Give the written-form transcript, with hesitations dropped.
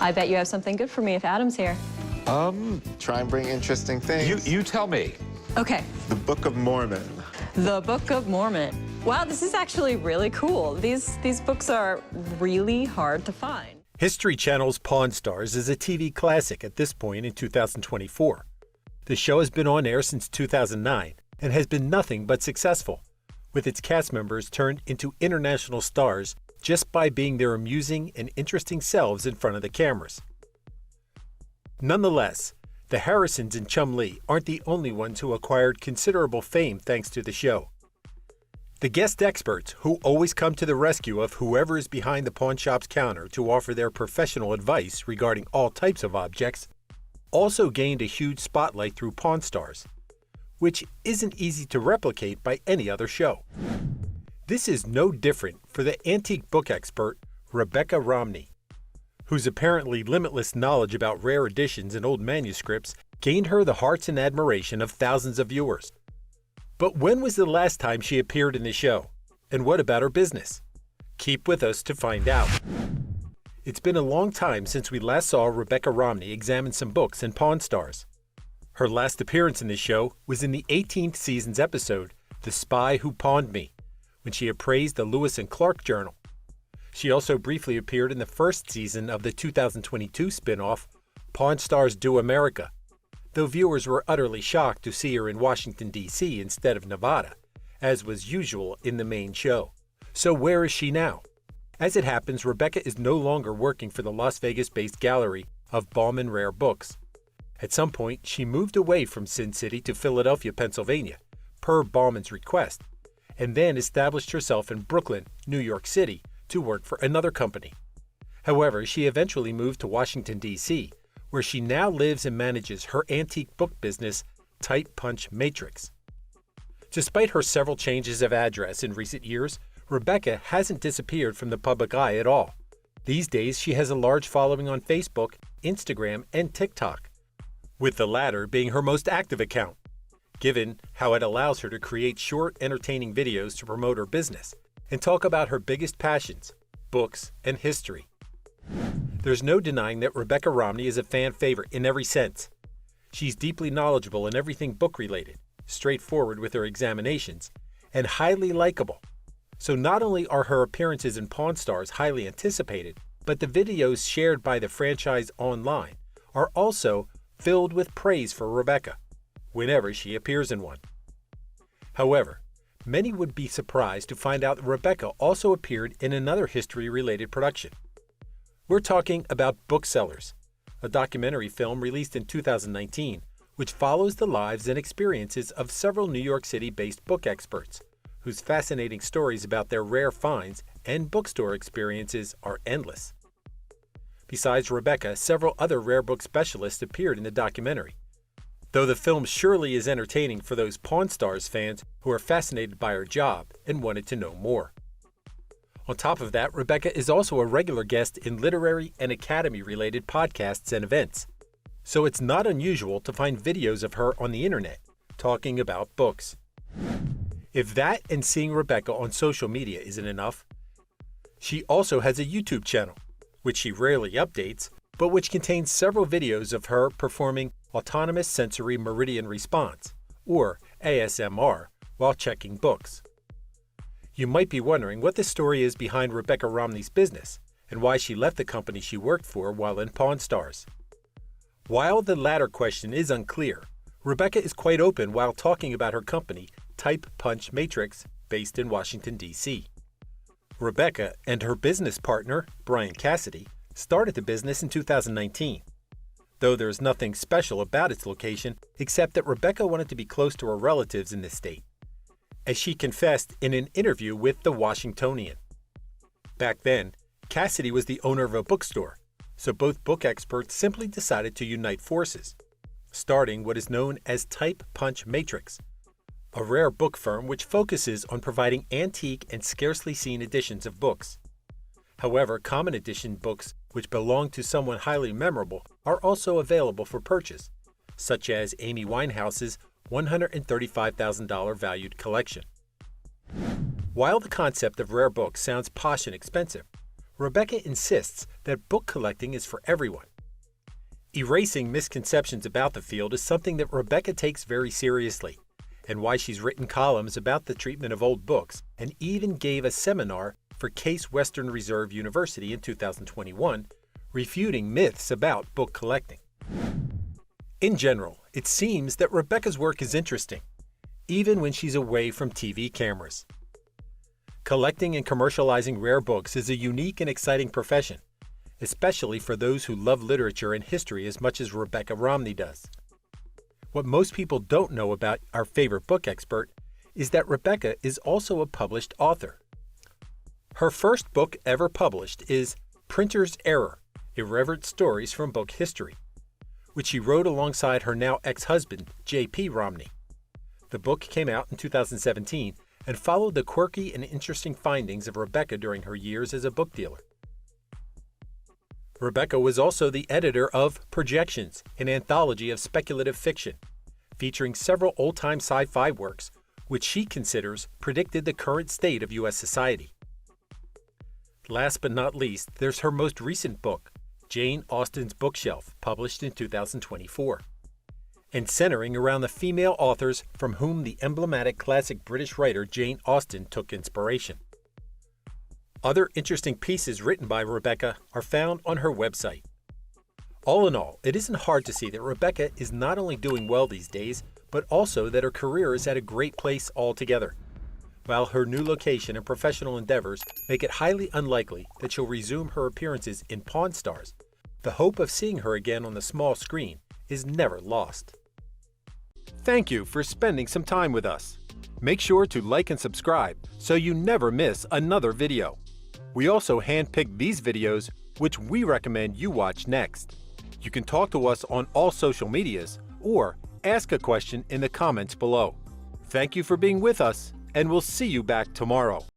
I bet you have something good for me if Adam's here. Try and bring interesting things. You tell me. Okay. The Book of Mormon. The Book of Mormon. Wow, this is actually really cool. These books are really hard to find. History Channel's Pawn Stars is a TV classic at this point in 2024. The show has been on air since 2009 and has been nothing but successful, with its cast members turned into international stars just by being their amusing and interesting selves in front of the cameras. Nonetheless, the Harrisons and Chum Lee aren't the only ones who acquired considerable fame thanks to the show. The guest experts, who always come to the rescue of whoever is behind the pawn shop's counter to offer their professional advice regarding all types of objects, also gained a huge spotlight through Pawn Stars, which isn't easy to replicate by any other show. This is no different for the antique book expert Rebecca Romney, whose apparently limitless knowledge about rare editions and old manuscripts gained her the hearts and admiration of thousands of viewers. But when was the last time she appeared in the show? And what about her business? Keep with us to find out. It's been a long time since we last saw Rebecca Romney examine some books in Pawn Stars. Her last appearance in the show was in the 18th season's episode, The Spy Who Pawned Me, when she appraised the Lewis and Clark Journal. She also briefly appeared in the first season of the 2022 spin-off, Pawn Stars Do America, though viewers were utterly shocked to see her in Washington, D.C. instead of Nevada, as was usual in the main show. So where is she now? As it happens, Rebecca is no longer working for the Las Vegas-based gallery of Bauman Rare Books. At some point, she moved away from Sin City to Philadelphia, Pennsylvania, per Bauman's request, and then established herself in Brooklyn, New York City, to work for another company. However, she eventually moved to Washington, D.C., where she now lives and manages her antique book business, Tight Punch Matrix. Despite her several changes of address in recent years, Rebecca hasn't disappeared from the public eye at all. These days, she has a large following on Facebook, Instagram, and TikTok, with the latter being her most active account, given how it allows her to create short, entertaining videos to promote her business and talk about her biggest passions, books, and history. There's no denying that Rebecca Romney is a fan favorite in every sense. She's deeply knowledgeable in everything book-related, straightforward with her examinations, and highly likable. So not only are her appearances in Pawn Stars highly anticipated, but the videos shared by the franchise online are also filled with praise for Rebecca, whenever she appears in one. However, many would be surprised to find out that Rebecca also appeared in another history-related production. We're talking about Booksellers, a documentary film released in 2019, which follows the lives and experiences of several New York City-based book experts, whose fascinating stories about their rare finds and bookstore experiences are endless. Besides Rebecca, several other rare book specialists appeared in the documentary, though the film surely is entertaining for those Pawn Stars fans who are fascinated by her job and wanted to know more. On top of that, Rebecca is also a regular guest in literary and academy-related podcasts and events, so it's not unusual to find videos of her on the internet talking about books. If that and seeing Rebecca on social media isn't enough, she also has a YouTube channel, which she rarely updates, but which contains several videos of her performing Autonomous Sensory Meridian Response, or ASMR, while checking books. You might be wondering what the story is behind Rebecca Romney's business and why she left the company she worked for while in Pawn Stars. While the latter question is unclear, Rebecca is quite open while talking about her company, Type Punch Matrix, based in Washington, D.C. Rebecca and her business partner, Brian Cassidy, started the business in 2019. Though there's nothing special about its location except that Rebecca wanted to be close to her relatives in the state, as she confessed in an interview with The Washingtonian. Back then, Cassidy was the owner of a bookstore, so both book experts simply decided to unite forces, starting what is known as Type Punch Matrix, a rare book firm which focuses on providing antique and scarcely seen editions of books. However, common edition books which belong to someone highly memorable are also available for purchase, such as Amy Winehouse's $135,000 valued collection. While the concept of rare books sounds posh and expensive, Rebecca insists that book collecting is for everyone. Erasing misconceptions about the field is something that Rebecca takes very seriously, and why she's written columns about the treatment of old books and even gave a seminar for Case Western Reserve University in 2021, refuting myths about book collecting. In general, it seems that Rebecca's work is interesting, even when she's away from TV cameras. Collecting and commercializing rare books is a unique and exciting profession, especially for those who love literature and history as much as Rebecca Romney does. What most people don't know about our favorite book expert is that Rebecca is also a published author. Her first book ever published is Printer's Error: Irreverent Stories from Book History, which she wrote alongside her now ex-husband, J.P. Romney. The book came out in 2017 and followed the quirky and interesting findings of Rebecca during her years as a book dealer. Rebecca was also the editor of Projections, an anthology of speculative fiction, featuring several old-time sci-fi works, which she considers predicted the current state of U.S. society. Last but not least, there's her most recent book, Jane Austen's Bookshelf, published in 2024, and centering around the female authors from whom the emblematic classic British writer Jane Austen took inspiration. Other interesting pieces written by Rebecca are found on her website. All in all, it isn't hard to see that Rebecca is not only doing well these days, but also that her career is at a great place altogether. While her new location and professional endeavors make it highly unlikely that she'll resume her appearances in Pawn Stars, the hope of seeing her again on the small screen is never lost. Thank you for spending some time with us. Make sure to like and subscribe so you never miss another video. We also handpicked these videos, which we recommend you watch next. You can talk to us on all social medias or ask a question in the comments below. Thank you for being with us, and we'll see you back tomorrow.